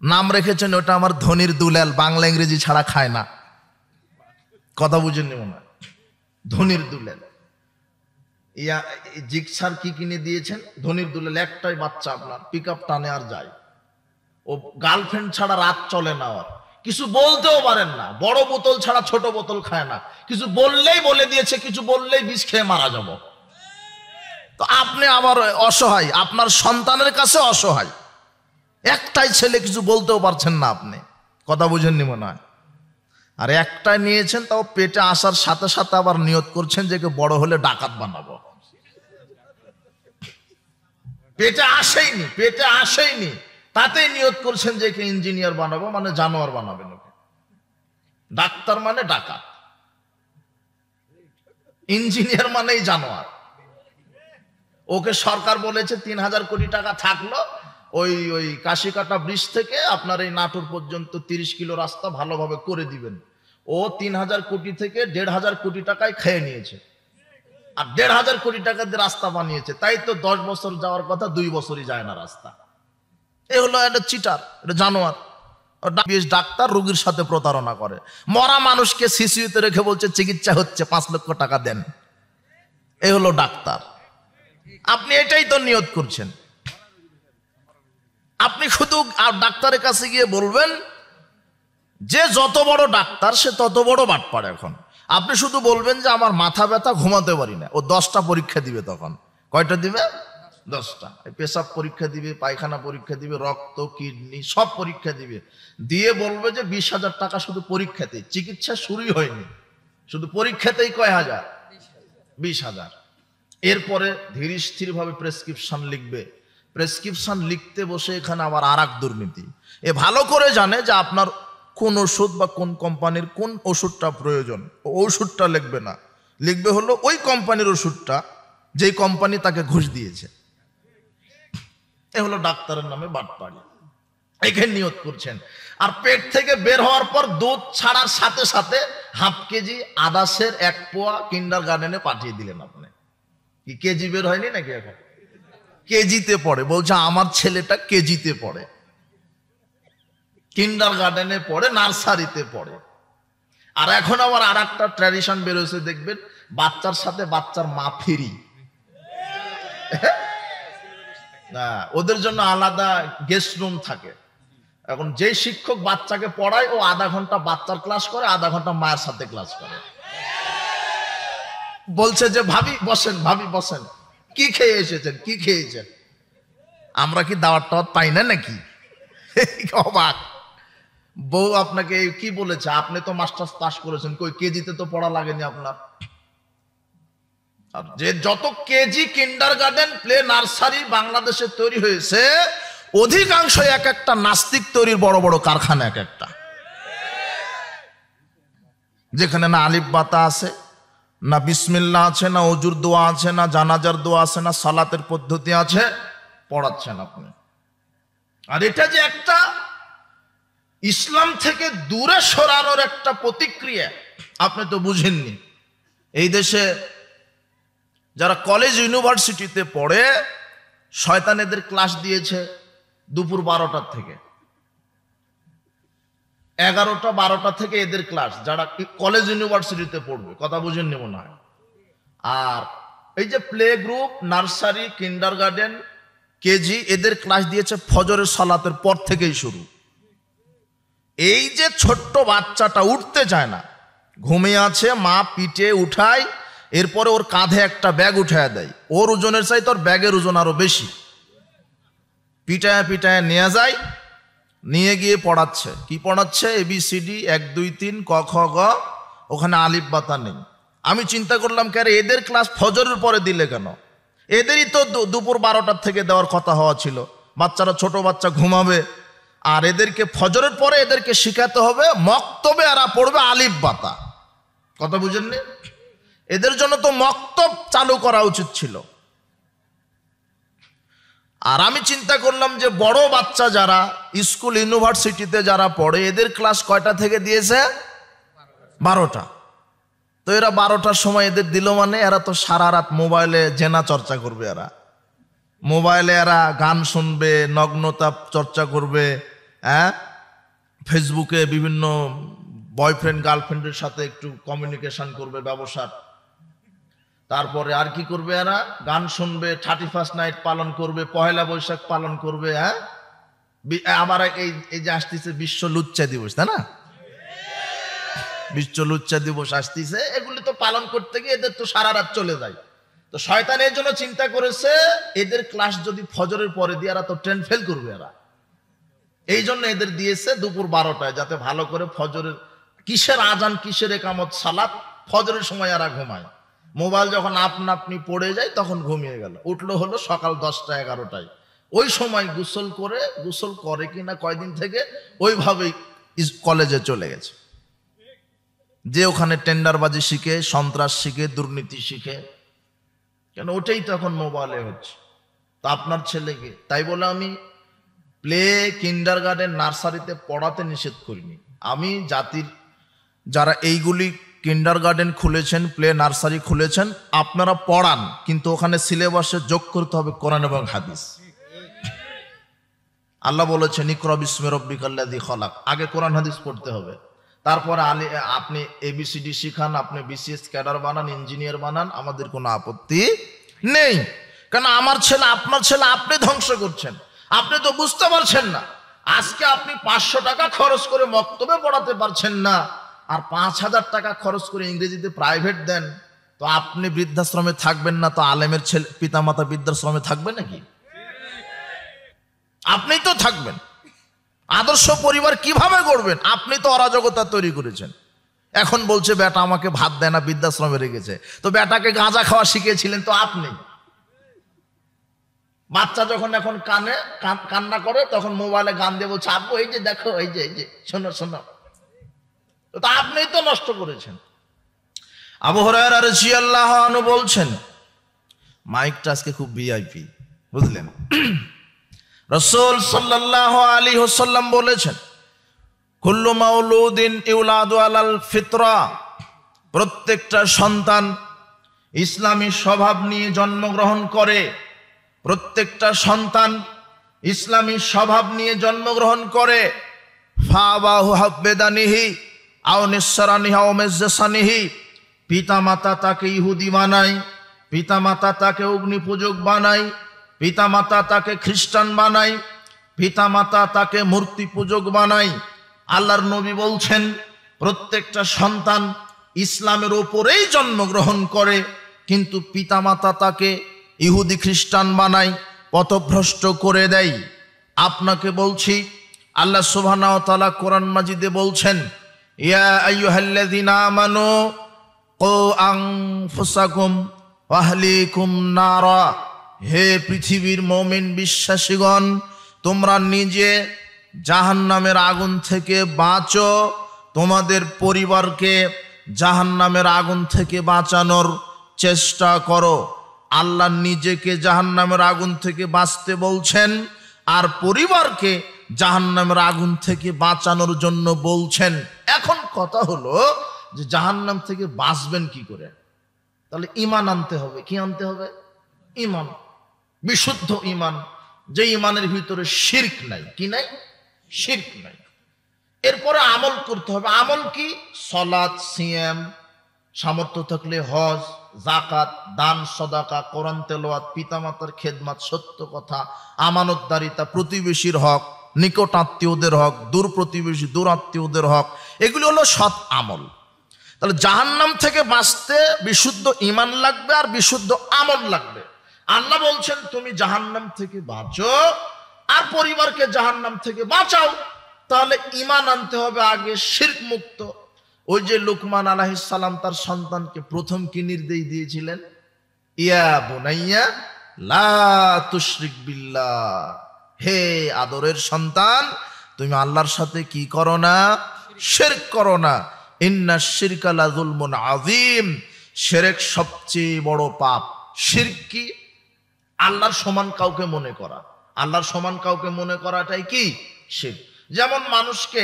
নাম রেখেছেন ওটা আমার ধনির দুলাল, বাংলা ইংরেজি ছাড়া খায় না। কথা বুঝেননি মনে হয়? ধনির দুলাল। ইয়া জিক্সার কি কিনে দিয়েছেন? ধনির দুলাল। একটাই বাচ্চা আপনার, পিক আপ টানে আর যায়। ও গার্লফ্রেন্ড ছাড়া রাত চলে না, আর কিছু বলতেও পারেন না। বড় বোতল ছাড়া ছোট বোতল খায় না। কিছু বললেই বলে দিয়েছে, কিছু বললেই বিষ খেয়ে মারা যাব। তো আপনি আবার অসহায়, আপনার সন্তানের কাছে অসহায়। একটাই ছেলে, কিছু বলতেও পারছেন না আপনি। কথা বুঝেননি মনে হয়? আর একটাই নিয়েছেন, তাও পেটে আসার সাথে সাথে আবার নিয়ত করছেন যে বড় হলে ডাকাত বানাবো। পেটে আসেইনি, তাতেই নিয়ত করছেন যে ইঞ্জিনিয়ার বানাবো, মানে জানোয়ার বানাবেন ওকে। ডাক্তার মানে ডাকাত, ইঞ্জিনিয়ার মানেই জানোয়ার। ওকে সরকার বলেছে ৩,০০০ কোটি টাকা থাকলো, ওই কাশিকাটা ব্রিজ থেকে আপনার এই নাটোর পর্যন্ত ৩০ কিলো রাস্তা ভালোভাবে করে দিবেন। ও ৩,০০০ কোটি থেকে ১,৫০০ কোটি টাকায় খেয়ে নিয়েছে, আর ১,৫০০ কোটি টাকা দিয়ে রাস্তা বানিয়েছে। তাই তো ১০ বছর যাওয়ার কথা ২ বছরই যায় না রাস্তা। এ হলো একটা চিটার, এটা জানোয়ার। ডাক্তার রোগীর সাথে প্রতারণা করে। মরা মানুষকে সিসিউতে রেখে বলছে চিকিৎসা হচ্ছে, ৫ লক্ষ টাকা দেন। এ হলো ডাক্তার। আপনি এটাই তো নিয়ত করছেন। আপনি শুধু ডাক্তারের কাছে গিয়ে বলবেন যে যত বড় ডাক্তার সে তত বড় বাটপার। এখন আপনি শুধু বলবেন যে আমার মাথা ব্যথা, ঘুমাতে পারি না, ও ১০টা পরীক্ষা দিবে। তখন কয়টা দিবে? 10টা। পেশাব পরীক্ষা দিবে, পায়খানা পরীক্ষা দিবে, রক্ত, কিডনি সব পরীক্ষা দিবে। দিয়ে বলবে যে ২০,০০০ টাকা শুধু পরীক্ষাতে, চিকিৎসা শুরুই হয়নি, শুধু পরীক্ষাতেই কয় হাজার? ২০,০০০। এরপরে ধীর স্থির ভাবে প্রেসক্রিপশন লিখবে। প্রেসক্রিপশন লিখতে বসে এখানে আবার আর এক দুর্নীতি। এ ভালো করে জানে যে আপনার কোন ওষুধ বা কোন কোম্পানির কোন ওষুধটা প্রয়োজন, ওষুধটা লিখবে না, লিখবে হলো ওই কোম্পানির ওষুধটা যেই কোম্পানি তাকে ঘুষ দিয়েছে। এ হলো ডাক্তারের নামে বাটপাড়ি। এখানে নিয়ত করছেন। আর পেট থেকে বের হওয়ার পর দুধ ছাড়ার সাথে সাথে হাফ কেজি আদাসের 1 পোয়া কিন্ডার গার্ডেনে পাঠিয়ে দিলেন আপনি। কি কেজি বের হয়নি নাকি? এখন কেজিতে পড়ে, বলছে আমার ছেলেটা কেজিতে পড়ে, কিন্ডার গার্ডেনে পড়ে, নার্সারিতে পড়ে। আর এখন আবার আর একটা ট্র্যাডিশন বেরোছে, দেখবেন বাচ্চার সাথে বাচ্চার মা ফ্রি। না, ওদের জন্য আলাদা গেস্ট রুম থাকে। এখন যে শিক্ষক বাচ্চাকে পড়ায় ও আধা ঘন্টা বাচ্চার ক্লাস করে, আধা ঘন্টা মায়ের সাথে ক্লাস করে। বলছে যে ভাবি বসেন, ভাবি বসেন, কি খেয়ে এসেছেন, কি খেয়েছেন? আমরা কি দাওয়াত টাওয়াত পাই না নাকি? অবাক। বউ আপনাকে কি বলেছে? আপনি তো মাস্টার্স পাস করেছেন, কই কেজিতে তো পড়া লাগেনি আপনার। আর যে যত কেজি কিন্ডার গার্ডেন, প্লে, নার্সারি বাংলাদেশে তৈরি হয়েছে, অধিকাংশ এক একটা নাস্তিক তৈরির বড় বড় কারখানা এক একটা, যেখানে না আলিফ বাতা আছে, না বিসমিল্লাহ আছে, না অজুর দোয়া আছে, না জানাজার দোয়া আছে, না সালাতের পদ্ধতি আছে, পড়াচ্ছেন আপনি। আর এটা যে একটা ইসলাম থেকে দূরে সরানোর একটা প্রতিক্রিয়া, আপনি তো বুঝেননি। এই দেশে যারা কলেজ ইউনিভার্সিটিতে পড়ে, শয়তানেদের ক্লাস দিয়েছে দুপুর 12টার থেকে 11টা 12টা থেকে এদের ক্লাস, যারা কলেজ ইউনিভার্সিটিতে পড়বে। কথা বুঝেননি মনে হয়। আর এই যে প্লে গ্রুপ, নার্সারি, কিন্ডার গার্ডেন, কেজি, এদের ক্লাস দিয়েছে ফজরের সালাতের পর থেকেই শুরু। এই যে ছোট্ট বাচ্চাটা উঠতে চায় না, ঘুমিয়ে আছে, মা পিঠে উঠায়, এরপরে ওর কাঁধে একটা ব্যাগ উঠায় দেয়, ওর ওজনের চাই তোর ব্যাগের ওজন আরো বেশি, পিটায় পিটায় নিয়ে যায়, নিয়ে গিয়ে পড়াচ্ছে। কি পড়াচ্ছে? ABCD 1 2 3 ক খ গ, ওখানে আলিফ বাতা নেই। আমি চিন্তা করলাম কেন এদের ক্লাস ফজরের পরে দিলে কেন? এদেরই তো দুপুর 12টার থেকে দেওয়ার কথা হওয়া ছিল। বাচ্চারা, ছোট বাচ্চা ঘুমাবে, আর এদেরকে ফজরের পরে এদেরকে শিখাতে হবে মক্তবে, এরা পড়বে আলিফ বাতা। কথা বুঝেননি? এদের জন্য তো মক্তব চালু করা উচিত ছিল। আর আমি চিন্তা করলাম যে বড় বাচ্চা যারা স্কুল ইউনিভার্সিটিতে যারা পড়ে, এদের ক্লাস কয়টা থেকে দিয়েছে? 12টা। তো এরা 12টার সময় এদের দিল মানে এরা তো সারা রাত মোবাইলে জেনা চর্চা করবে। এরা মোবাইলে এরা গান শুনবে, নগ্নতা চর্চা করবে, হ্যাঁ, ফেসবুকে বিভিন্ন বয়ফ্রেন্ড গার্লফ্রেন্ডের সাথে একটু কমিউনিকেশন করবে ব্যবসার। তারপরে আর কি করবে এরা? গান শুনবে, 31st নাইট পালন করবে, পহেলা বৈশাখ পালন করবে। হ্যাঁ, আবার এই যে আসতেছে বিশ্ব লুচ্চা দিবস, তাই না? বিশ্ব লুচ্চা দিবস আসতেছে, এগুলি তো পালন করতে গিয়ে এদের তো সারা রাত চলে যায়। তো শয়তান এর জন্য চিন্তা করেছে এদের ক্লাস যদি ফজরের পরে দিয়ে, এরা তো ট্রেন ফেল করবে এরা, এই জন্য এদের দিয়েছে দুপুর 12টায়, যাতে ভালো করে ফজরের কিসের আজান কিসের একামত সালাত ফজরের সময় এরা ঘুমায়। মোবাইল যখন আপনি পড়ে যায় তখন ঘুমিয়ে গেল, উঠলো হলো সকাল 10টা 11টায়। ওই সময় গোসল করে কিনা কয়দিন থেকে ওইভাবেই কলেজে চলে গেছে, যে ওখানে টেন্ডারবাজি শিখে, সন্ত্রাস শিখে, দুর্নীতি শিখে। কেন? ওটাই তো এখন মোবাইলে হচ্ছে। তো আপনার ছেলেকে, তাই বলে আমি প্লে, কিন্ডারগার্টেন, নার্সারিতে পড়াতে নিষেধ করিনি। আমি জাতির যারা এইগুলি কিন্ডারগার্টেন খুলেছেন, প্লে, নার্সারি খুলেছেন, আপনারা পড়ান, কিন্তু ওখানে সিলেবাসে যোগ করতে হবে কোরআন এবং হাদিস। আল্লাহ বলেছেন ইকরা বিসমি রাব্বিকাল্লাযী খলাক, আগে কোরআন হাদিস পড়তে হবে। তারপরে আপনি ABCD শিখান, আপনি BCS ক্যাডার বানান, ইঞ্জিনিয়ার বানান, আমাদের কোনো আপত্তি নেই। কারণ আমার ছেলে, আপনার ছেলে আপনি ধ্বংস করছেন, আপনি তো বুঝতে পারছেন না। আজকে আপনি 500 টাকা খরচ করে মক্তবে পড়াতে পারছেন না, আর 5000 টাকা খরচ করে ইংরেজিতে প্রাইভেট দেন, তো আপনি বৃদ্ধাশ্রমে থাকবেন না, তো আলেমের ছেলে পিতামাতা বৃদ্ধাশ্রমে থাকবে নাকি? আপনিই তো থাকবেন। আদর্শ পরিবার কিভাবে গড়বেন? আপনি তো অরাজকতা তৈরি করেছেন। এখন বলছে বেটা আমাকে ভাত দেয় না, বৃদ্ধাশ্রমে রেখেছে। তো বেটাকে গাঁজা খাওয়া শিখিয়েছিলেন তো আপনি। বাচ্চা যখন এখন কান্না করে, তখন মোবাইলে গান দিয়ে বলছে আব্বু এই যে দেখো, এই যে শোনো শোনো। তো আপনিই তো নষ্ট করেছেন। আবু হুরায়রা রাদিয়াল্লাহু আনহু বলছেন, মাইকটা আজকে খুব ভিআইপি, বুঝলেন? রাসূল সাল্লাল্লাহু আলাইহি ওয়াসাল্লাম বলেছেন, কুল্লু মাউলুদিন ইউলাদু আলাল ফিতরা, প্রত্যেকটা সন্তান ইসলামী স্বভাব নিয়ে জন্মগ্রহণ করে। প্রত্যেকটা সন্তান ইসলামী স্বভাব নিয়ে জন্মগ্রহণ করে। ফাবাহু হাব্বেদানিহি আও নিসরানিহি আও মেজ্জাসানিহি, পিতামাতা তাকে ইহুদি বানায়, পিতামাতা তাকে অগ্নিপূজক বানায়, পিতামাতা তাকে খ্রিস্টান বানায়, পিতামাতা তাকে মূর্তি পূজক বানায়। আল্লাহর নবী বলছেন প্রত্যেকটা সন্তান ইসলামের ওপরেই জন্মগ্রহণ করে, কিন্তু পিতামাতা তাকে ইহুদি খ্রিস্টান বানায়, পথভ্রষ্ট করে দেয়। আপনাকে বলছি, আল্লাহ সুবহানাহু ওয়া তাআলা কোরআন মাজিদে বলছেন, ইয়া আইয়ুহাল্লাযীনা আমানু কু আনফুসাকুম ওয়া আহলিকুম নারা, হে পৃথিবীর মুমিন বিশ্বাসীগণ, তোমরা নিজে জাহান্নামের আগুন থেকে বাঁচো, তোমাদের পরিবারকে জাহান্নামের আগুন থেকে বাঁচানোর চেষ্টা করো। আল্লাহ নিজেকে জাহান্নামের আগুন থেকে বাঁচতে বলছেন, আর পরিবারকে জাহান্নামের আগুন থেকে বাঁচানোর জন্য বলছেন। এখন কথা হলো যে জাহান্নাম থেকে বাঁচবেন কি করে? তাহলে ঈমান আনতে হবে। কি আনতে হবে? ঈমান, বিশুদ্ধ ঈমান, যে ঈমানের ভিতরে শিরক নাই। কি নাই? শিরক নাই। এরপরে আমল করতে হবে। আমল কি? সালাত, সিয়াম, সামর্থ্য থাকলে হজ, যাকাত, দান, সদাকা, কোরআন তেলাওয়াত, পিতামাতার খেদমত, সত্য কথা, আমানতদারিতা, প্রতিবেশীর হক, নিকট আত্মীয়দের হক, দূর প্রতিবেশী দূর আত্মীয়দের হক, এগুলি হলো সৎ আমল। তাহলে জাহান্নাম থেকে বাঁচতে বিশুদ্ধ ঈমান লাগবে আর বিশুদ্ধ আমল লাগবে। আল্লাহ বলছেন তুমি জাহান্নাম থেকে বাঁচো আর পরিবারকে জাহান্নাম থেকে বাঁচাও। তাহলে ঈমান আনতে হবে আগে, শিরক মুক্ত। ওই যে লুকমান আলাইহিস সালাম তার সন্তানকে প্রথম কি নির্দেশ দিয়েছিলেন? ইয়া বুনাইয়া লা তুশরিক বিল্লাহ, হে আদরের সন্তান, তুমি আল্লাহর সাথে কি করো না? শিরক করো না। ইন্নাশ শিরকা লাযুলমুন আযীম, শিরক সবচেয়ে বড় পাপ। শিরক কি? আল্লাহর সমান কাউকে মনে করা। আল্লাহর সমান কাউকে মনে করাটাই কি? শিরক। যেমন মানুষকে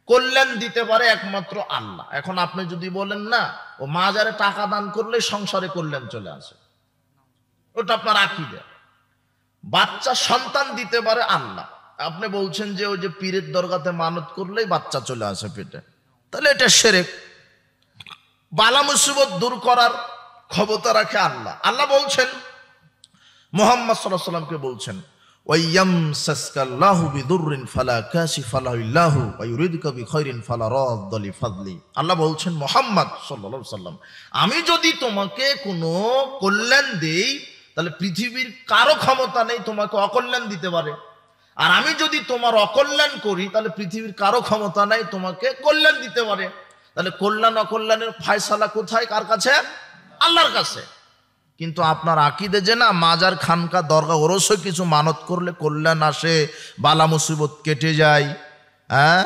কল্যাণ দিতে পারে একমাত্র আল্লাহ। এখন আপনি যদি বলেন না ও মাজারে টাকা দান করলে সংসারে কল্যাণ চলে আসে, ওটা আপনার আকীদা। বাচ্চা সন্তান দিতে পারে আল্লাহ, আপনি বলছেন যে ওই যে পীরের দরগাতে মানত করলেই বাচ্চা চলে আসে পেটে, তাহলে এটা শিরক। বালা মুসিবত দূর করার ক্ষমতা রাখে আল্লাহ। আল্লাহ বলছেন, মুহাম্মদ সাল্লাল্লাহু আলাইহি ওয়াসাল্লামকে বলছেন, ওয়াইয়ামসাসকাল্লাহু বিদুররিন ফালা কাশিফা লাহু ইল্লাহু ওয়া ইউরিদুকা বিখাইরিন ফালা রাদ্দা লিফাদলি। আল্লাহ বলছেন, মুহাম্মদ সাল্লাল্লাহু আলাইহি ওয়াসাল্লাম, আমি যদি তোমাকে কোনো কল্যাণ দেই তাহলে পৃথিবীর কারো ক্ষমতা নেই তোমাকে অকল্যাণ দিতে পারে, আর আমি যদি তোমার অকল্যাণ করি তাহলে পৃথিবীর কারো ক্ষমতা নাই তোমাকে কল্যাণ দিতে পারে। তাহলে কল্যাণ অকল্যাণের ফায়সালা কোথায়? কার কাছে? আল্লাহর কাছে। কিন্তু আপনার আকীদা যে না মাজার খানকা দরগা ওরসে কিছু মানত করলে কল্যাণ আসে, বালা মুসিবত কেটে যায়, হ্যাঁ,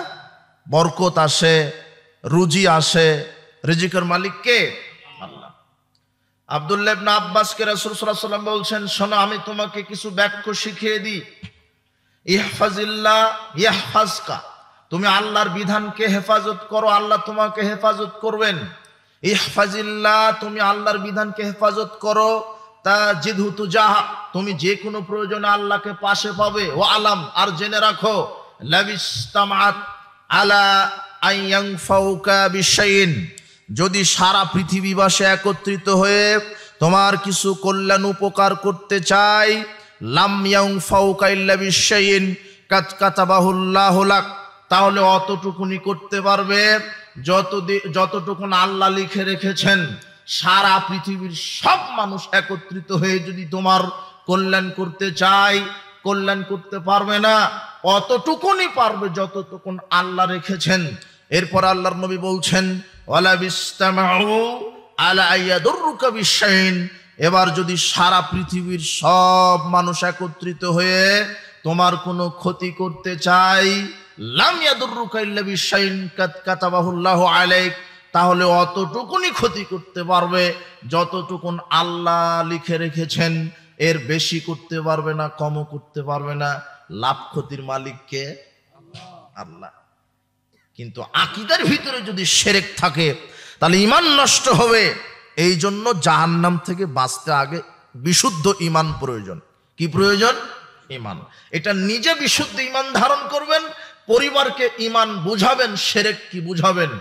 বরকত আসে, রুজি আসে। রিজিকের মালিক কে? আল্লাহ। আব্দুল্লাহ ইবনে আব্বাসকে রাসূল সাল্লাল্লাহু আলাইহি ওয়াসাল্লাম বলছেন, শোনো আমি তোমাকে কিছু বাক্য শিখিয়ে দিই। ইহফাজিল্লাহ ইয়াহফাজকা, তুমি আল্লাহর বিধানকে হেফাজত করো, আল্লাহ তোমাকে হেফাজত করবেন। ইহফাজিল্লাহ, তুমি আল্লাহর বিধানকে হেফাজত করো, তাজিদহু তুজাহা, তুমি যে কোনো প্রয়োজনে আল্লাহকে পাশে পাবে। ও আলাম, আর জেনে রাখো, লাবিস্তামাত আলা আইয়ানফাউকা বিশাইইন, যদি সারা পৃথিবীবাসী একত্রিত হয়ে তোমার কিছু কল্যাণ উপকার করতে চায়, লাম ইয়ানফাউকা ইল্লা বিশাইইন কাদ কাতাবাহুল্লাহু লাক, তাহলে অতটুকুনি করতে পারবে যতটুকুন আল্লাহ লিখে রেখেছেন। সারা পৃথিবীর সব মানুষ একত্রিত হয়ে যদি তোমার কল্যাণ করতে চায়, কল্যাণ করতে পারবে না, অতটুকুনি পারবে যতটুকুন আল্লাহ রেখেছেন। এরপর আল্লাহর নবী বলছেন, ওয়ালা বিস্তামাউ আলা আইয়াদুররুকা বিশাইইন, এবার যদি সারা পৃথিবীর সব মানুষ একত্রিত হয়ে তোমার কোনো ক্ষতি করতে চায়, লাম ইয়াদুররুকা ইল্লা বিশাইইন কাদ কাতাবাহুল্লাহু আলাইক, তাহলে অতটুকুনি ক্ষতি করতে পারবে যতটুকুন আল্লাহ লিখে রেখেছেন, এর বেশি করতে পারবে না, কমও করতে পারবে না। লাভ ক্ষতির মালিক কে? আল্লাহ। কিন্তু আকীদার ভিতরে যদি শিরক থাকে তাহলে ঈমান নষ্ট হবে। এই জন্য জাহান্নাম থেকে বাঁচতে আগে বিশুদ্ধ ঈমান প্রয়োজন। কি প্রয়োজন? ঈমান। এটা নিজে বিশুদ্ধ ঈমান ধারণ করবেন, পরিবারকে ঈমান বুঝাবেন, শিরক কি বুঝাবেন।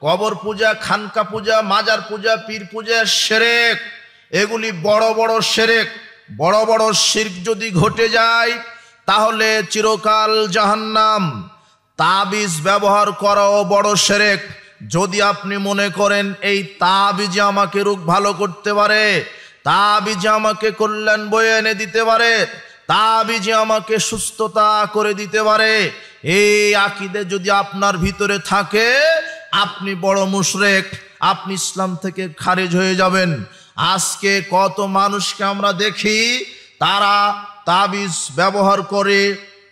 কবর পূজা, খানকা পূজা, মাজার পূজা, পীর পূজা শিরক, এগুলি বড় বড় শিরক। বড় বড় শিরক যদি ঘটে যায় তাহলে চিরকাল জাহান্নাম। তাবিজ ব্যবহার করাও বড় শিরক। যদি আপনি মনে করেন এই তাবিজে আমাকে রোগ ভালো করতে পারে, তাবিজে আমাকে কল্যাণ বয়ে এনে দিতে পারে, তাবিজে আমাকে সুস্থতা করে দিতে পারে, এই আকীদা যদি আপনার ভিতরে থাকে, আপনি বড় মুশরিক, আপনি ইসলাম থেকে খারিজ হয়ে যাবেন। আজকে কত মানুষকে আমরা দেখি তারা তাবিজ ব্যবহার করে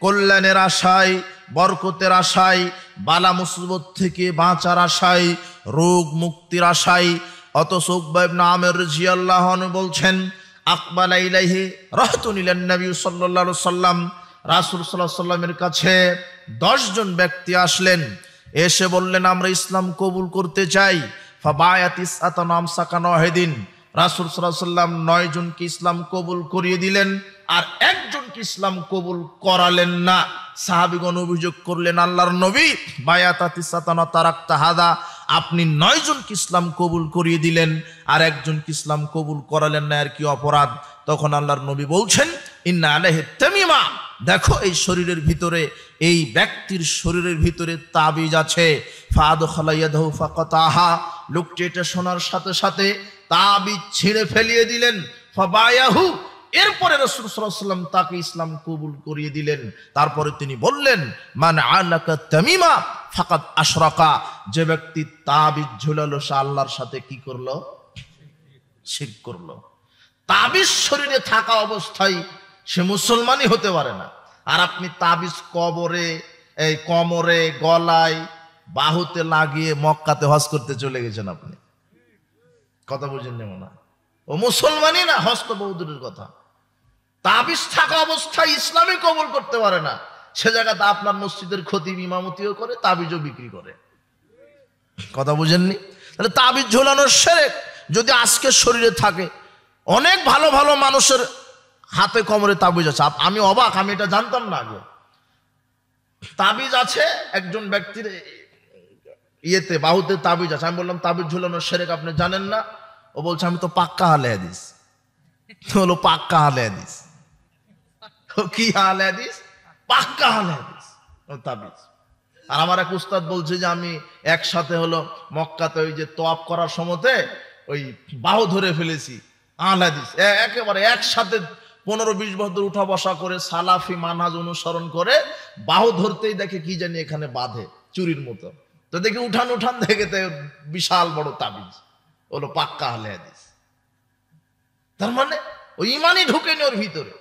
কল্যাণের আশায়, বরকতের আশায়, বালা মুসিবত থেকে বাঁচার আশায়, রোগ মুক্তির আশায়। অথচ উকবা ইবনে আমির রাদিয়াল্লাহু আনহু বলছেন, আকবালা ইলাইহি রাহতুন ইলান নবী সাল্লাল্লাহু আলাইহি ওয়াসাল্লাম, রাসূল সাল্লাল্লাহু আলাইহি ওয়াসাল্লামের কাছে 10 জন ব্যক্তি আসলেন, এসে বললেন আমরা ইসলাম কবুল করতে চাই। ফাবায়াতিস আতানাম সাকানাহিদিন, রাসূল সাল্লাল্লাহু আলাইহি ওয়াসাল্লাম 9 জনকে ইসলাম কবুল করিয়ে দিলেন, আর একজনকে ইসলাম কবুল করালেন না। সাহাবীগণ অভিযোগ করলেন, আল্লাহর নবী, বায়াতাতিস আতানা তারাকতা হাদা, আপনি 9 জনকে ইসলাম কবুল করিয়ে দিলেন আর একজনকে ইসলাম কবুল করালেন না, আর কি অপরাধ? তখন আল্লাহর নবী বলছেন, ইন্না আলাইহি তামিমা, দেখো এই শরীরের ভিতরে, এই ব্যক্তির শরীরের ভিতরে তাবিজ আছে। ফাদখালা ইয়াদাহু ফাকাতাহা, লোকটি এটা শোনার সাথে সাথে তাবিজ ছিঁড়ে ফেলিয়ে দিলেন। ফাবায়াহু, এরপরে রাসূল সাল্লাল্লাহু আলাইহি ওয়াসাল্লাম তাকে ইসলাম কবুল করিয়ে দিলেন। তারপরে তিনি বললেন, মান আলাকা তামিমা ফাকাদ আশরাকা, যে ব্যক্তি তাবিজ ঝুলালো সে আল্লাহর সাথে কি করলো? শিরক করলো। তাবিজ শরীরে থাকা অবস্থায় সে মুসলমানই হতে পারে না। আর আপনি তাবিজ কবরে, এই কোমরে, গলায়, বাহুতে লাগিয়ে মক্কাতে হজ করতে চলে গেছেন আপনি। কথা বুঝেন না? ও মুসলমানই না, হজ তো বহুদূরের কথা। তাবিজ থাকা অবস্থায় ইসলামই কবুল করতে পারে না, সে জায়গাতে আপনার মসজিদের খতিব ইমামতিও করে, তাবিজও বিক্রি করে। কথা বুঝেননি? তাহলে তাবিজ ঝোলানোর শিরক যদি আজকে শরীরে থাকে, অনেক ভালো ভালো মানুষের হাতে কোমরে তাবিজ আছে। আমি অবাক, আমি এটা জানতাম না আগে। তাবিজ আছে একজন ব্যক্তির ইয়েতে, বাহুতে তাবিজ আছে। আমি বললাম তাবিজ ঝুলানো শিরক আপনি জানেন না? ও বলছে আমি তো পাক্কা আহলে হাদিস। হলো পাক্কা আহলে হাদিস। কি আহলে হাদিস? পাক্কা আহলে হাদিস। ও তাবিজ। আর আমার এক উস্তাদ বলছে যে আমি একসাথে হলো মক্কাতে ওই যে তোয়াফ করার সময়তে ওই বাহু ধরে ফেলেছি। আহলে হাদিস একেবারে একসাথে 15-20 বছর উঠা বসা করে সালাফি মানহাজ অনুসরণ করে বাহু ধরতেই দেখে কি জানি এখানে বাঁধে চুরির মতো। তো দেখে উঠান দেখে বিশাল বড় তাবিজ। হলো পাক্কা আহলে হাদিস। তার মানে ওই ইমানই ঢুকেনি ওর ভিতরে।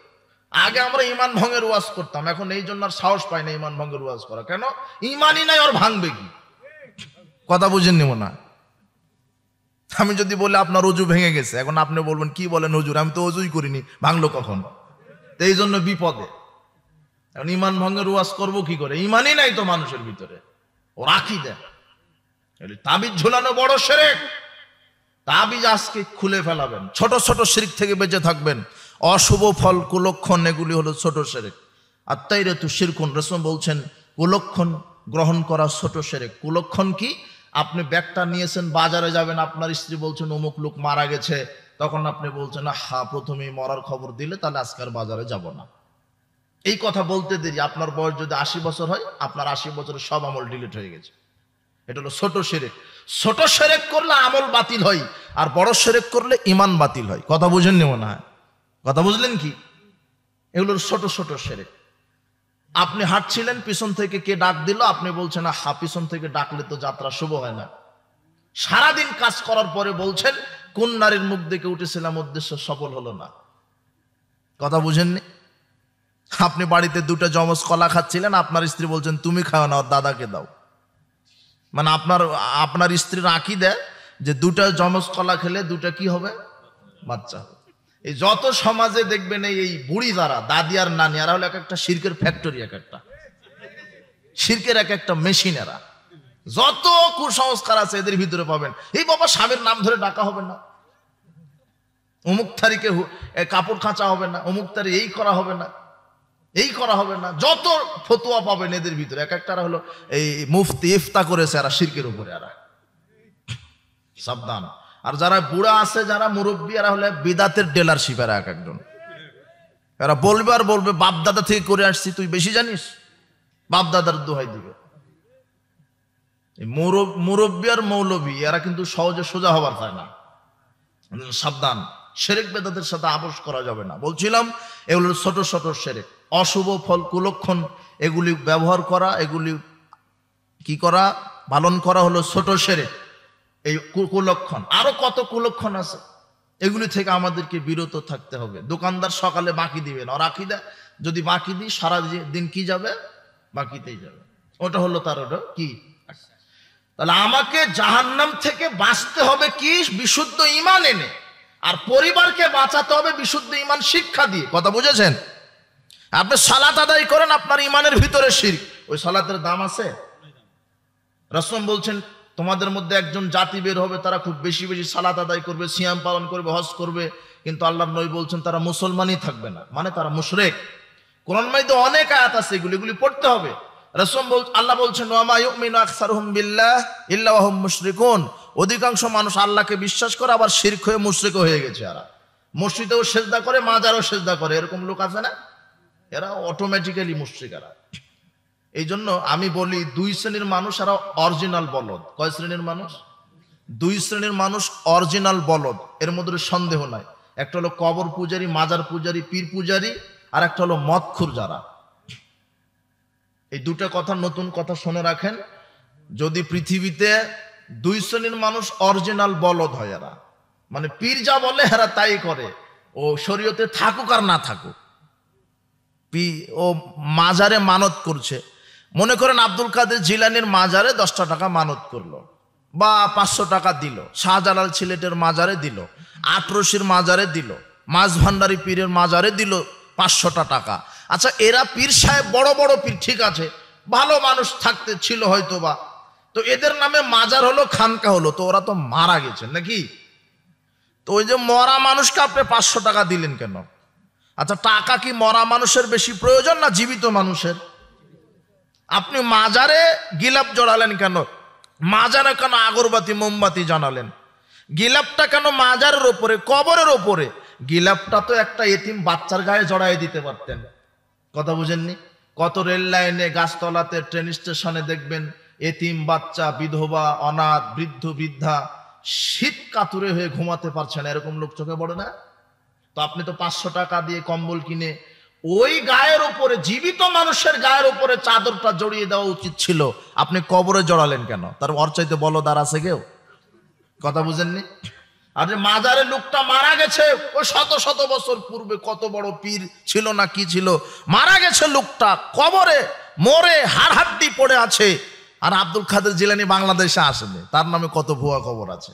আগে আমরা ইমান ভঙ্গের ওয়াজ করতাম, এখন এই জন্য আর সাহস পাই না ইমান ভঙ্গের ওয়াজ করা। কেন? ইমানই নাই, ওর ভাঙবে কি? কথা বুঝেননি মনে হয়? আমি যদি বলি আপনার অজু ভেঙে গেছে, এখন আপনি বলবেন কি বলেন হুজুর, আমি তো অজুই করিনি, ভাঙলো কখন? তো এই জন্য বিপদে। এখন ইমান ভঙ্গের ওয়াজ করবো কি করে? ইমানই নাই তো মানুষের ভিতরে। ও রাখি দেয় তাবিজ ঝুলানো বড় শিরক। তাবিজ আজকে খুলে ফেলাবেন, ছোট ছোট শিরক থেকে বেঁচে থাকবেন। অশুভ ফল কুলক্ষণ এগুলি হলো ছোট শিরক। আত্মাইরাতু শিরকুন, রাসূল বলছেন কুলক্ষণ গ্রহণ করা ছোট শিরক। কুলক্ষণ কি? আপনি ব্যাগটা নিয়েছেন, বাজারে যাবেন, আপনার স্ত্রী বলছেন অমুক লোক মারা গেছে, তখন আপনি বলছেন হ্যাঁ প্রথমেই মরার খবর দিলে তাহলে আজকের বাজারে যাব না। এই কথা বলতে দেরি আপনার বয়স যদি 80 বছর হয়, আপনার 80 বছরের সব আমল ডিলিট হয়ে গেছে। এটা হলো ছোট শিরক। ছোট শিরক করলে আমল বাতিল হয়, আর বড় শিরক করলে ইমান বাতিল হয়। কথা বুঝেননি মনে হয়? কথা বুঝলেন কি? এগুলো ছোট ছোট শিরক। আপনি হাঁটছিলেন, পিছন থেকে কে ডাক দিল, আপনি বলছেন হা পিছন থেকে ডাকলে তো যাত্রা শুভ হয় না। সারাদিন কাজ করার পরে বলছেন কোন নারীর মুখ দেখে উঠেছিলাম, উদ্দেশ্য সফল হলো না। কথা বুঝেননি? আপনি বাড়িতে 2টা জমজ কলা খাচ্ছিলেন, আপনার স্ত্রী বলছেন তুমি খাও না, ওর দাদাকে দাও। মানে আপনার স্ত্রীর আকীদা যে 2টা জমজ কলা খেলে 2টা কি হবে? বাচ্চা। এই যত সমাজে দেখবেন এই বুড়ি যারা দাদি আর নানি, এরা হলো এক একটা শিরকের ফ্যাক্টরি, এক একটা শিরকের এক একটা মেশিন। এরা যত কুসংস্কার আছে এদের ভিতরে পাবেন। এই বাবা স্বামীর নাম ধরে ডাকা হবে না, অমুক তারিখে কাপড় খাঁচা হবে না, অমুক তারিখে এই করা হবে না, এই করা হবে না। যত ফতোয়া পাবেন এদের ভিতরে এক একটা হলো এই মুফতি ইফতা করেছে এরা শিরকের উপরে। এরা সাবধান। আর যারা বুড়া আছে, যারা মুরব্বী, এরা হলে বিদাতের ডিলারশিপ। এরা এক একজন এরা বলবে আর বলবে বাপ দাদা থেকে করে আসছি, তুই বেশি জানিস, বাপ দাদার দোহাই দিবে। মুরব্বী আর মৌলবী এরা কিন্তু সহজে সোজা হবার চায় না। সাবধান, শিরক বেদাতের সাথে আপোষ করা যাবে না। বলছিলাম এগুলো ছোট ছোট শিরক। অশুভ ফল কুলক্ষণ এগুলি ব্যবহার করা, এগুলি কি করা, পালন করা হলো ছোট শিরক। এই কুলক্ষণ, আরো কত কুলক্ষণ আছে, এগুলি থেকে আমাদেরকে বিরত থাকতে হবে। দোকানদার সকালে বাকি দিবে না, রাখি দেয়, যদি বাকি দিই সারা দিন কি যাবে? বাকিতেই যাবে। ওটা হলো তার ওটা কি। তাহলে আমাকে জাহান্নাম থেকে বাঁচতে হবে কি? বিশুদ্ধ ঈমান এনে। আর পরিবারকে বাঁচাতে হবে বিশুদ্ধ ঈমান শিক্ষা দিয়ে। কথা বুঝেছেন? আপনি সালাত আদায় করেন, আপনার ঈমানের ভিতরে শিরক, ওই সালাতের দাম আছে? রাসূল বলছেন তোমাদের মধ্যে একজন জাতি বের হবে, তারা খুব বেশি বেশি সালাত আদায় করবে, সিয়াম পালন করবে, হজ করবে, কিন্তু আল্লাহর নবী বলছেন তারা মুসলমানই থাকবে না, মানে তারা মুশরিক। কোরআন মাইতে অনেক আয়াত আছে, এগুলি পড়তে হবে। আল্লাহ বলছেন ওয়া মা ইউমিনু আকসারুহুম বিল্লাহ ইল্লা ওয়া হুম মুশরিকুন, অধিকাংশ মানুষ আল্লাহকে বিশ্বাস করে আবার শিরক হয়ে মুশরিক হয়ে গেছে। এরা মসজিদেও সিজদা করে, মাজারও সিজদা করে, এরকম লোক আছে না? এরা অটোমেটিক্যালি মুশরিক। এরা এই জন্য আমি বলি 2 শ্রেণীর মানুষ, এরা অরিজিনাল বলদ। কয় শ্রেণীর মানুষ? 2 শ্রেণীর মানুষ অরিজিনাল বলদ, এর মধ্যে সন্দেহ নাই। একটা হলো কবর পূজারী, মাজার পূজারী, পীর পূজারী, আর একটা হলো মদখুর যারা। এই 2টা কথা, নতুন কথা শুনে রাখেন। যদি পৃথিবীতে 2 শ্রেণীর মানুষ অরিজিনাল বলদ হয়, এরা মানে পীর যা বলে এরা তাই করে, ও শরীয়তে থাকুক আর না থাকুক। ও মাজারে মানত করছে, মনে করেন আব্দুল কাদের জিলানির মাজারে 10টা টাকা মানত করলো, বা 500 টাকা দিল, শাহজালাল সিলেটের মাজারে দিল, আটরশির মাজারে দিল, মাছ ভান্ডারী পীরের মাজারে দিল 500টা টাকা। আচ্ছা, এরা পীর সাহেব বড় বড় পীর, ঠিক আছে, ভালো মানুষ থাকতে ছিল হয়তো বা, তো এদের নামে মাজার হলো, খানকা হলো, তো ওরা তো মারা গেছে নাকি? তো ওই যে মরা মানুষকে আপনি 500 টাকা দিলেন কেন? আচ্ছা, টাকা কি মরা মানুষের বেশি প্রয়োজন না জীবিত মানুষের? আপনি মাজারে গিলাপ জড়ালেন কেন? মাজারে কেন আগরবাতি মোমবাতি জানালেন? গিলাপটা কেন মাজারের ওপরে, কবরের ওপরে? গিলাপটা তো একটা এতিম বাচ্চার গায়ে জড়াই দিতে পারতেন। কথা বুঝেননি? কত রেল লাইনে, গাছতলাতে, ট্রেন স্টেশনে দেখবেন এতিম বাচ্চা, বিধবা, অনাথ, বৃদ্ধ বৃদ্ধা শীত কাতুরে হয়ে ঘুমাতে পারছে না, এরকম লোক চোখে পড়ে না? তো আপনি তো 500 টাকা দিয়ে কম্বল কিনে ওই গায়ের উপরে, জীবিত মানুষের গায়ের উপরে চাদরটা জড়িয়ে দেওয়া উচিত ছিল। আপনি কবরে জড়ালেন কেন? তার ওর চাইতে বলদার আছে কেউ? কথা বুঝেননি? আর যে মাজারে লোকটা মারা গেছে, ওই শত শত বছর পূর্বে কত বড় পীর ছিল না কি ছিল, মারা গেছে লোকটা, কবরে মরে হাড়হাড্ডি পড়ে আছে। আর আব্দুল কাদের জিলানী বাংলাদেশে আসেনি, তার নামে কত ভুয়া খবর আছে।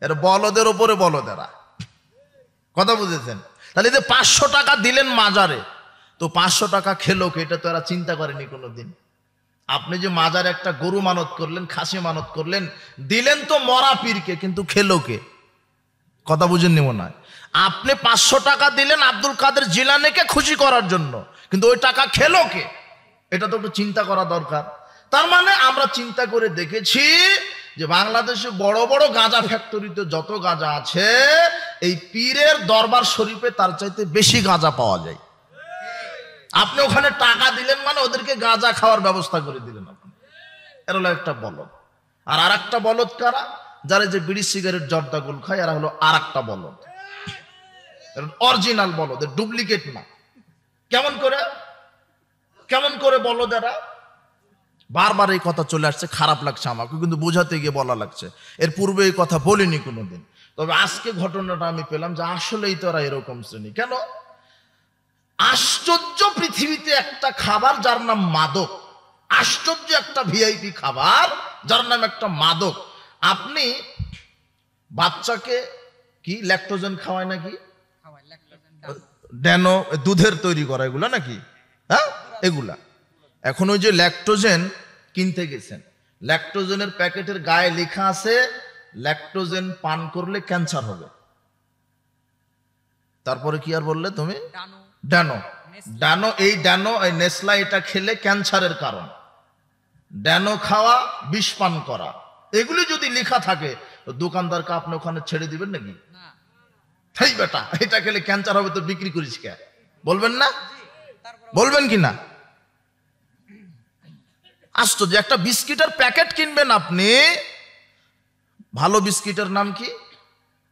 এর বলদের ওপরে বলদেরা। কথা বুঝেছেন? তাহলে যে 500 টাকা দিলেন মাজারে, তো 500 টাকা খেলো কে? এটা তো এরা চিন্তা করেনি কোনোদিন। আপনি যে মাজারে একটা গরু মানত করলেন, খাসি মানত করলেন, দিলেন তো মরা পীরকে, কিন্তু খেলো কে? কথা বুঝেননি মনে হয়। আপনি 500 টাকা দিলেন আব্দুল কাদের জিলানীকে খুশি করার জন্য, কিন্তু ওই টাকা খেলো কে? এটা তো একটু চিন্তা করা দরকার। তার মানে আমরা চিন্তা করে দেখেছি যে বাংলাদেশে বড় বড় গাঁজা ফ্যাক্টরিতে যত গাঁজা আছে, এই পীরের দরবার শরীফে তার চাইতে বেশি গাঁজা পাওয়া যায়। আপনি ওখানে টাকা দিলেন মানে ওদেরকে গাঁজা খাওয়ার ব্যবস্থা করে দিলেন আপনি। এর হলো একটা বলদ। আর একটা বলদ কারা? যারা যে বিড়ি সিগারেট জর্দাগুল খায়, এরা হলো আর একটা বলদ। অরিজিনাল বলদ, ডুপ্লিকেট না। কেমন করে বলদ এরা? বারবার এই কথা চলে আসছে, খারাপ লাগছে আমাকে, কিন্তু বোঝাতে গিয়ে বলা লাগছে। এর পূর্বে এই কথা বলিনি কোনোদিন, তবে আজকে ঘটনাটা আমি পেলাম যে আসলেই তো এরা এরকম শ্রেণী। কেন? আশ্চর্য পৃথিবীতে একটা খাবার যার নাম মাদক, আশ্চর্য একটা ভিআইপি খাবার যার নাম একটা মাদক। আপনি বাচ্চাকে কি ল্যাকটোজেন খাওয়ায় নাকি? ড্যানো, দুধের তৈরি করা এগুলা নাকি? হ্যাঁ, এগুলা। এখন ওই যে ল্যাকটোজেন কিনতে গেছেন, ল্যাকটোজেনের প্যাকেটের গায়ে লেখা আছে ল্যাকটোজেন পান করলে ক্যান্সার হবে। তারপরে কি আর বললে তুমি? ড্যানো, এই নেসলা এটা খেলে ক্যান্সারের কারণ। ড্যানো খাওয়া, বিষ পান করা, এগুলি যদি লেখা থাকে, দোকানদারকে আপনি ওখানে ছেড়ে দিবেন নাকি? তাই বেটা, এটা খেলে ক্যান্সার হবে তো বিক্রি করিস কে? বলবেন না? বলবেন কি না? আশ্চর্য। একটা বিস্কিটের প্যাকেট কিনবেন আপনি, ভালো বিস্কিটের নাম কি?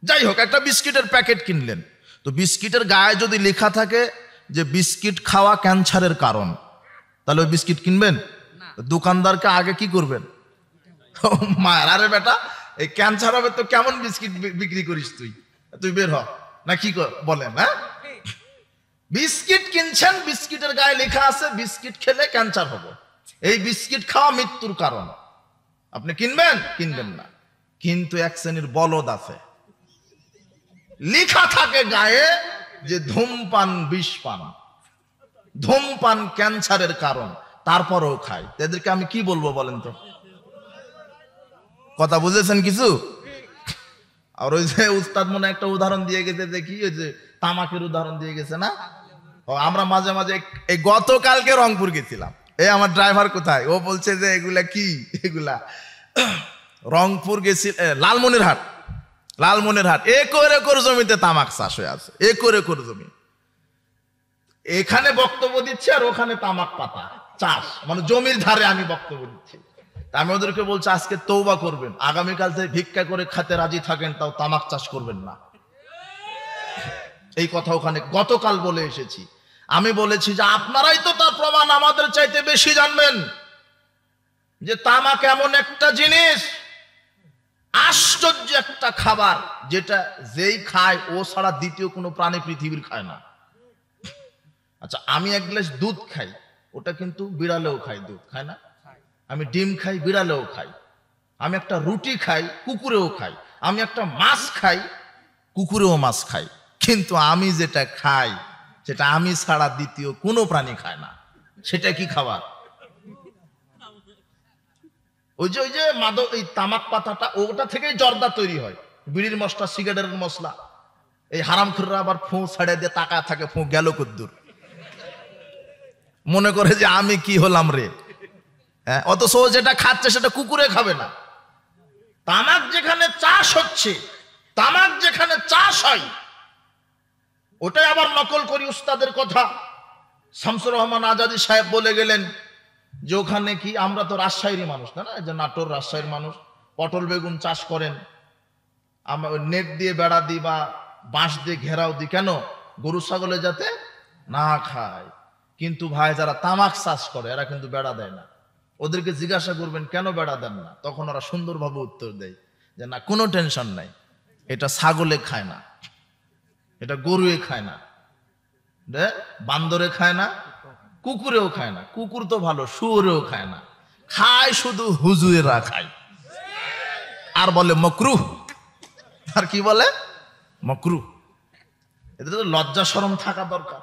যাই হোক, একটা বিস্কিটের প্যাকেট কিনলেন, তো বিস্কিটের গায়ে যদি লেখা থাকে যে বিস্কিট খাওয়া ক্যান্সারের কারণ, তাহলে ওই বিস্কিট কিনবেন? দোকানদারকে আগে কি করবেন? মায়ের, আরে বেটা, এই ক্যান্সার হবে তো কেমন বিস্কিট বিক্রি করিস তুই বের হ না, কি বলেন? হ্যাঁ, বিস্কিট কিনছেন, বিস্কিটের গায়ে লেখা আছে বিস্কিট খেলে ক্যান্সার হবে, এই বিস্কিট খাওয়া মৃত্যুর কারণ, আপনি কিনবেন না। কিন্তু এক শ্রেণীর বলদ আছে, লেখা থাকে গায়ে যে ধূমপান বিষ পান, ধূমপান ক্যান্সারের কারণ, তারপরেও খায়। এদেরকে আমি কি বলবো বলেন তো? কথা বুঝেছেন কিছু? আর ওই যে উস্তাদ মনে একটা উদাহরণ দিয়ে গেছে, যে কি, ওই যে তামাকের উদাহরণ দিয়ে গেছে না? আমরা মাঝে মাঝে, এই গতকালকে রংপুর গেছিলাম, এই আমার ড্রাইভার কোথায়, ও বলছে যে এগুলা কি, এগুলা রংপুর গেছি, লালমনিরহাট, একর জমিতে তামাক চাষ হয়ে আছে, একর জমি। এখানে বক্তব্য দিচ্ছে আর ওখানে তামাক পাতা চাষ, মানে জমির ধারে আমি বক্তব্য দিচ্ছি। আমি ওদেরকে বলছি আজকে তওবা করবেন, আগামীকাল থেকে ভিক্ষা করে খেতে রাজি থাকেন, তাও তামাক চাষ করবেন না। এই কথা ওখানে গতকাল বলে এসেছি। আমি বলেছি যে আপনারাই তো তার প্রমাণ আমাদের চাইতে বেশি জানবেন, যে তামাক এমন একটা জিনিস, আশ্চর্য একটা খাবার, যেটা যেই খায় ও ছাড়া দ্বিতীয় কোনো প্রাণী পৃথিবীর খায় না। আচ্ছা, আমি এক গ্লাস দুধ খাই, ওটা কিন্তু বিড়ালেও খায়, দুধ খায় না? আমি ডিম খাই, বিড়ালেও খাই। আমি একটা রুটি খাই, কুকুরেও খাই। আমি একটা মাছ খাই, কুকুরেও মাছ খাই। কিন্তু আমি যেটা খাই, সেটা আমি ছাড়া দ্বিতীয় কোনো প্রাণী খায় না। সেটা কি খাবার? ওই যে মাদক, এই তামাক পাতাটা, ওটা থেকেই জর্দা তৈরি হয়, বিড়ির মশলা, সিগারেটের মশলা। এই হারামখোররা আবার ফু ছাড়ে দিয়ে তাকায় থাকে, ফু গেল কদ্দুর, মনে করে যে আমি কি হলাম রে। হ্যাঁ, অথচ ও যেটা খাচ্ছে সেটা কুকুরে খাবে না। তামাক যেখানে চাষ হচ্ছে, তামাক যেখানে চাষ হয়, ওটাই আবার নকল করি উস্তাদের কথা। শামসুর রহমান আজাদী সাহেব বলে গেলেন যে ওখানে কি, আমরা তো রাজশাহীর মানুষ না, যে নাটোর রাজশাহীর মানুষ, পটল বেগুন চাষ করেন, আমরা নেট দিয়ে বেড়া দিই বা বাঁশ দিয়ে ঘেরাও দিই, কেন? গরু ছাগলে যাতে না খায়। কিন্তু ভাই যারা তামাক চাষ করে এরা কিন্তু বেড়া দেয় না। ওদেরকে জিজ্ঞাসা করবেন কেন বেড়া দেন না, তখন ওরা সুন্দরভাবে উত্তর দেয় যে না, কোনো টেনশন নাই, এটা ছাগলে খায় না, এটা গরুয়ে খায় না, বান্দরে খায় না, কুকুরেও খায় না, কুকুর তো ভালো, শুয়োরেও খায় না, খায় শুধু হুজুরেরা খায়। আর বলে মকরুহ। আর কি বলে? মকরুহ। এদের তো লজ্জা শরম থাকা দরকার।